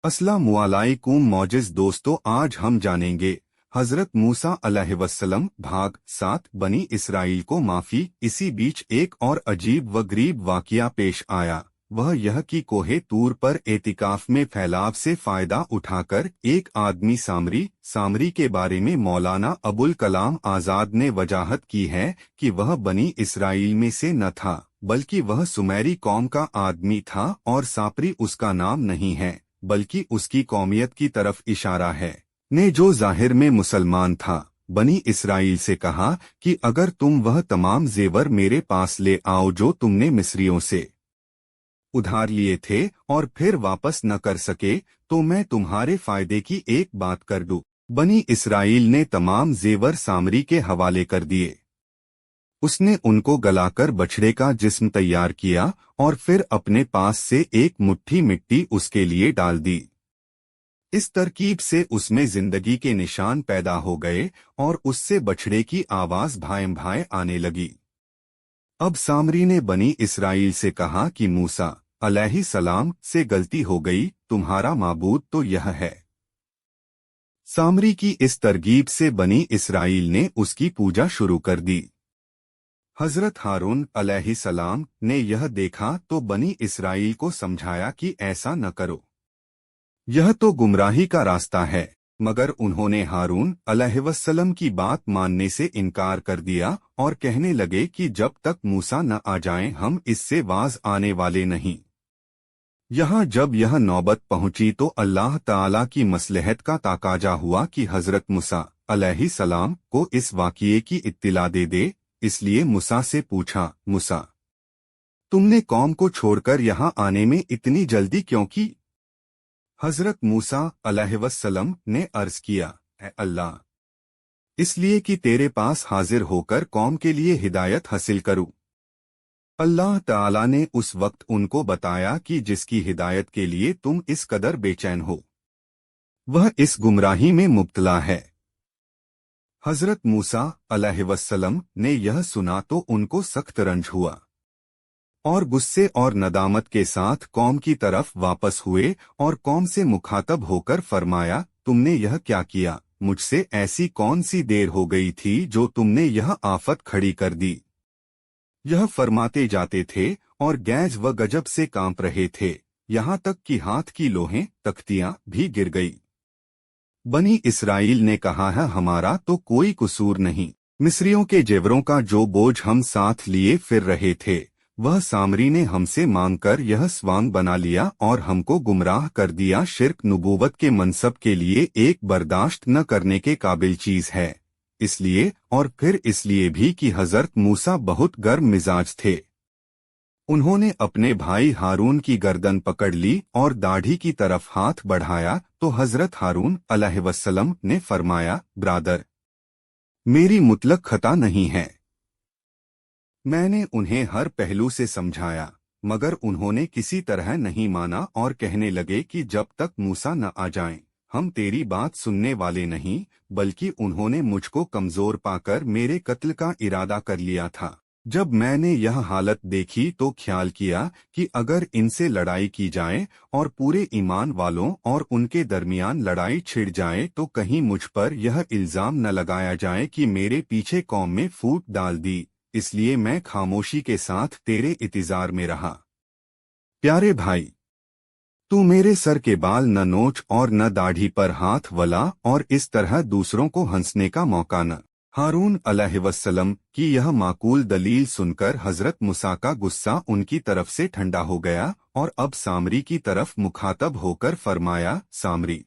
अस्सलामु अलैकुम मौजिज़ दोस्तों, आज हम जानेंगे हज़रत मूसा अलैहिस्सलाम भाग 7 बनी इसराइल को माफ़ी। इसी बीच एक और अजीब व गरीब वाक़या पेश आया। वह यह कि कोहे तूर पर एतिकाफ में फैलाव से फ़ायदा उठाकर एक आदमी सामरी के बारे में मौलाना अबुल कलाम आज़ाद ने वजाहत की है कि वह बनी इसराइल में से न था, बल्कि वह सुमेरी कौम का आदमी था और सापरी उसका नाम नहीं है, बल्कि उसकी कौमियत की तरफ इशारा है। ने जो जाहिर में मुसलमान था, बनी इसराइल से कहा कि अगर तुम वह तमाम जेवर मेरे पास ले आओ जो तुमने मिस्रियों से उधार लिए थे और फिर वापस न कर सके, तो मैं तुम्हारे फायदे की एक बात कर दूं। बनी इसराइल ने तमाम जेवर सामरी के हवाले कर दिए। उसने उनको गलाकर बछड़े का जिस्म तैयार किया और फिर अपने पास से एक मुट्ठी मिट्टी उसके लिए डाल दी। इस तरकीब से उसमें जिंदगी के निशान पैदा हो गए और उससे बछड़े की आवाज भाएं भाएं आने लगी। अब सामरी ने बनी इसराइल से कहा कि मूसा अलैहिस्सलाम से गलती हो गई, तुम्हारा माबूद तो यह है। सामरी की इस तरगीब से बनी इसराइल ने उसकी पूजा शुरू कर दी। हजरत हारून अलैहिस्सलाम ने यह देखा तो बनी इसराइल को समझाया कि ऐसा न करो, यह तो गुमराही का रास्ता है। मगर उन्होंने हारून अलैहिस्सलाम की बात मानने से इनकार कर दिया और कहने लगे कि जब तक मूसा न आ जाएं हम इससे वाज आने वाले नहीं। यहाँ जब यह नौबत पहुंची तो अल्लाह ताला की मसलहत का ताकाजा हुआ कि हजरत मूसा अलैहिस्सलाम को इस वाक़ये की इत्तिला दे दे। इसलिए मूसा से पूछा, मूसा, तुमने कौम को छोड़कर यहाँ आने में इतनी जल्दी क्यों की? हजरत मूसा अलैहिस्सलाम ने अर्ज किया, ऐ अल्लाह, इसलिए कि तेरे पास हाजिर होकर कौम के लिए हिदायत हासिल करूं। अल्लाह ताला ने उस वक्त उनको बताया कि जिसकी हिदायत के लिए तुम इस कदर बेचैन हो, वह इस गुमराही में मुब्तला है। हजरत मूसा अलैहिस्सलाम ने यह सुना तो उनको सख्त रंज हुआ और गुस्से और नदामत के साथ कौम की तरफ वापस हुए और कौम से मुखातब होकर फरमाया, तुमने यह क्या किया? मुझसे ऐसी कौन सी देर हो गई थी जो तुमने यह आफत खड़ी कर दी? यह फरमाते जाते थे और गैज व गजब से कांप रहे थे, यहाँ तक कि हाथ की लोहें तख्तियां भी गिर गई। बनी इसराइल ने कहा है, हमारा तो कोई कसूर नहीं। मिस्रियों के जेवरों का जो बोझ हम साथ लिए फिर रहे थे, वह सामरी ने हमसे मांगकर यह स्वांग बना लिया और हमको गुमराह कर दिया। शिर्क नबूवत के मनसब के लिए एक बर्दाश्त न करने के काबिल चीज है। इसलिए और फिर इसलिए भी कि हजरत मूसा बहुत गर्म मिजाज थे। उन्होंने अपने भाई हारून की गर्दन पकड़ ली और दाढ़ी की तरफ हाथ बढ़ाया तो हजरत हारून अलैहिस्सलाम ने फरमाया, ब्रादर, मेरी मुतलक खता नहीं है। मैंने उन्हें हर पहलू से समझाया, मगर उन्होंने किसी तरह नहीं माना और कहने लगे कि जब तक मूसा न आ जाएं, हम तेरी बात सुनने वाले नहीं। बल्कि उन्होंने मुझको कमजोर पाकर मेरे कत्ल का इरादा कर लिया था। जब मैंने यह हालत देखी तो ख्याल किया कि अगर इनसे लड़ाई की जाए और पूरे ईमान वालों और उनके दरमियान लड़ाई छिड़ जाए तो कहीं मुझ पर यह इल्जाम न लगाया जाए कि मेरे पीछे कौम में फूट डाल दी। इसलिए मैं खामोशी के साथ तेरे इंतजार में रहा। प्यारे भाई, तू मेरे सर के बाल न नोच और न दाढ़ी पर हाथ वला और इस तरह दूसरों को हंसने का मौका न। हारून अलैहिस्सलाम की यह माकूल दलील सुनकर हजरत मूसा का गुस्सा उनकी तरफ से ठंडा हो गया और अब सामरी की तरफ मुखातब होकर फरमाया, सामरी,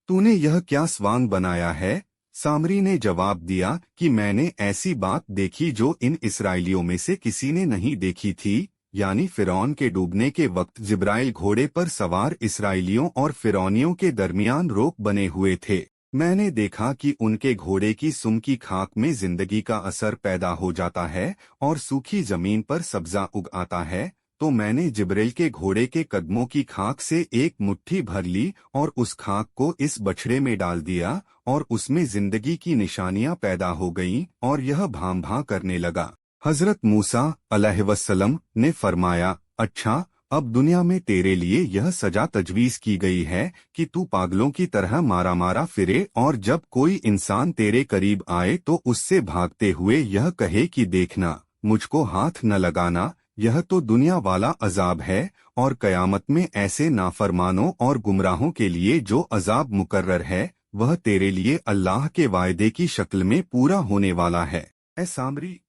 तूने यह क्या स्वांग बनाया है? सामरी ने जवाब दिया कि मैंने ऐसी बात देखी जो इन इसराइलियों में से किसी ने नहीं देखी थी, यानी फिरौन के डूबने के वक्त जिब्राइल घोड़े पर सवार इसराइलियों और फिरौनियों के दरमियान रोक बने हुए थे। मैंने देखा कि उनके घोड़े की सुम की खाक में जिंदगी का असर पैदा हो जाता है और सूखी जमीन पर सब्जा उग आता है। तो मैंने जिब्राइल के घोड़े के कदमों की खाक से एक मुट्ठी भर ली और उस खाक को इस बछड़े में डाल दिया और उसमें जिंदगी की निशानियां पैदा हो गईं और यह भां भां करने लगा। हजरत मूसा अलैहिस्सलाम ने फरमाया, अच्छा, अब दुनिया में तेरे लिए यह सजा तजवीज की गई है कि तू पागलों की तरह मारा मारा फिरे, और जब कोई इंसान तेरे करीब आए तो उससे भागते हुए यह कहे कि देखना, मुझको हाथ न लगाना। यह तो दुनिया वाला अजाब है, और कयामत में ऐसे नाफरमानों और गुमराहों के लिए जो अजाब मुकर्रर है, वह तेरे लिए अल्लाह के वायदे की शक्ल में पूरा होने वाला है। ऐ सामरी,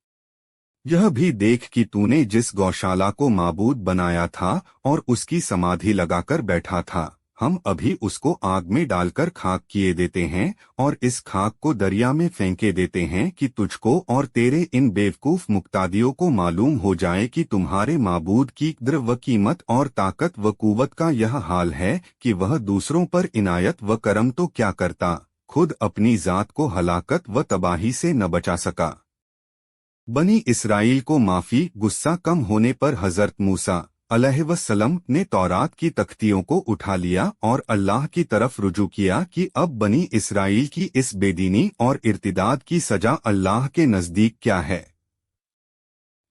यह भी देख कि तूने जिस गौशाला को माबूद बनाया था और उसकी समाधि लगाकर बैठा था, हम अभी उसको आग में डालकर खाक किए देते हैं, और इस खाक को दरिया में फेंके देते हैं कि तुझको और तेरे इन बेवकूफ मुक्तादियों को मालूम हो जाए कि तुम्हारे माबूद की कद्र व कीमत और ताकत व कुव्वत का यह हाल है कि वह दूसरों पर इनायत व करम तो क्या करता, खुद अपनी जात को हलाकत व तबाही से न बचा सका। बनी इसराइल को माफी। गुस्सा कम होने पर हजरत मूसा अलैहिस्सलाम ने तौरात की तख्तियों को उठा लिया और अल्लाह की तरफ रुजू किया कि अब बनी इसराइल की इस बेदीनी और इर्तिदाद की सजा अल्लाह के नजदीक क्या है।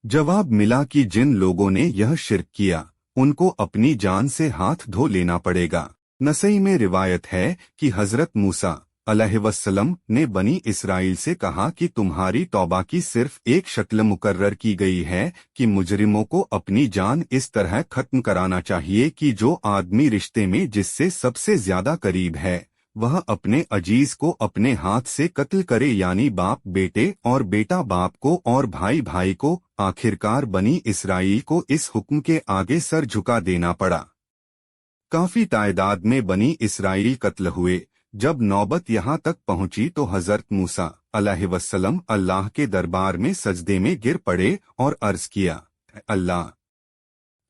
जवाब मिला कि जिन लोगों ने यह शिर्क किया, उनको अपनी जान से हाथ धो लेना पड़ेगा। नसई में रिवायत है कि हजरत मूसा अलैहिस्सलाम ने बनी इसराइल से कहा कि तुम्हारी तौबा की सिर्फ एक शक्ल मुकर्रर की गई है कि मुजरिमों को अपनी जान इस तरह खत्म कराना चाहिए कि जो आदमी रिश्ते में जिससे सबसे ज्यादा करीब है, वह अपने अजीज को अपने हाथ से कत्ल करे, यानी बाप बेटे और बेटा बाप को और भाई भाई को। आखिरकार बनी इसराइल को इस हुक्म के आगे सर झुका देना पड़ा। काफी तादाद में बनी इसराइल कत्ल हुए। जब नौबत यहाँ तक पहुंची तो हजरत मूसा अलैहिस्सलाम अल्लाह के दरबार में सजदे में गिर पड़े और अर्ज किया, अल्लाह,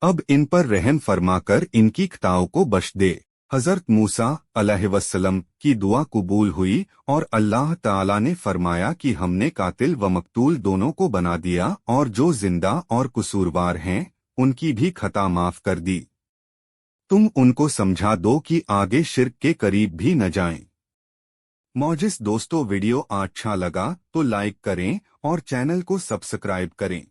अब इन पर रहम फरमाकर इनकी खताओं को बख्श दे। हजरत मूसा अलैहिस्सलाम की दुआ कबूल हुई और अल्लाह ताला ने फरमाया कि हमने कातिल व मकतूल दोनों को बना दिया, और जो जिंदा और कसूरवार हैं उनकी भी खता माफ कर दी। तुम उनको समझा दो कि आगे शिर्क के करीब भी न जाएं। मौजिस दोस्तों, वीडियो अच्छा लगा तो लाइक करें और चैनल को सब्सक्राइब करें।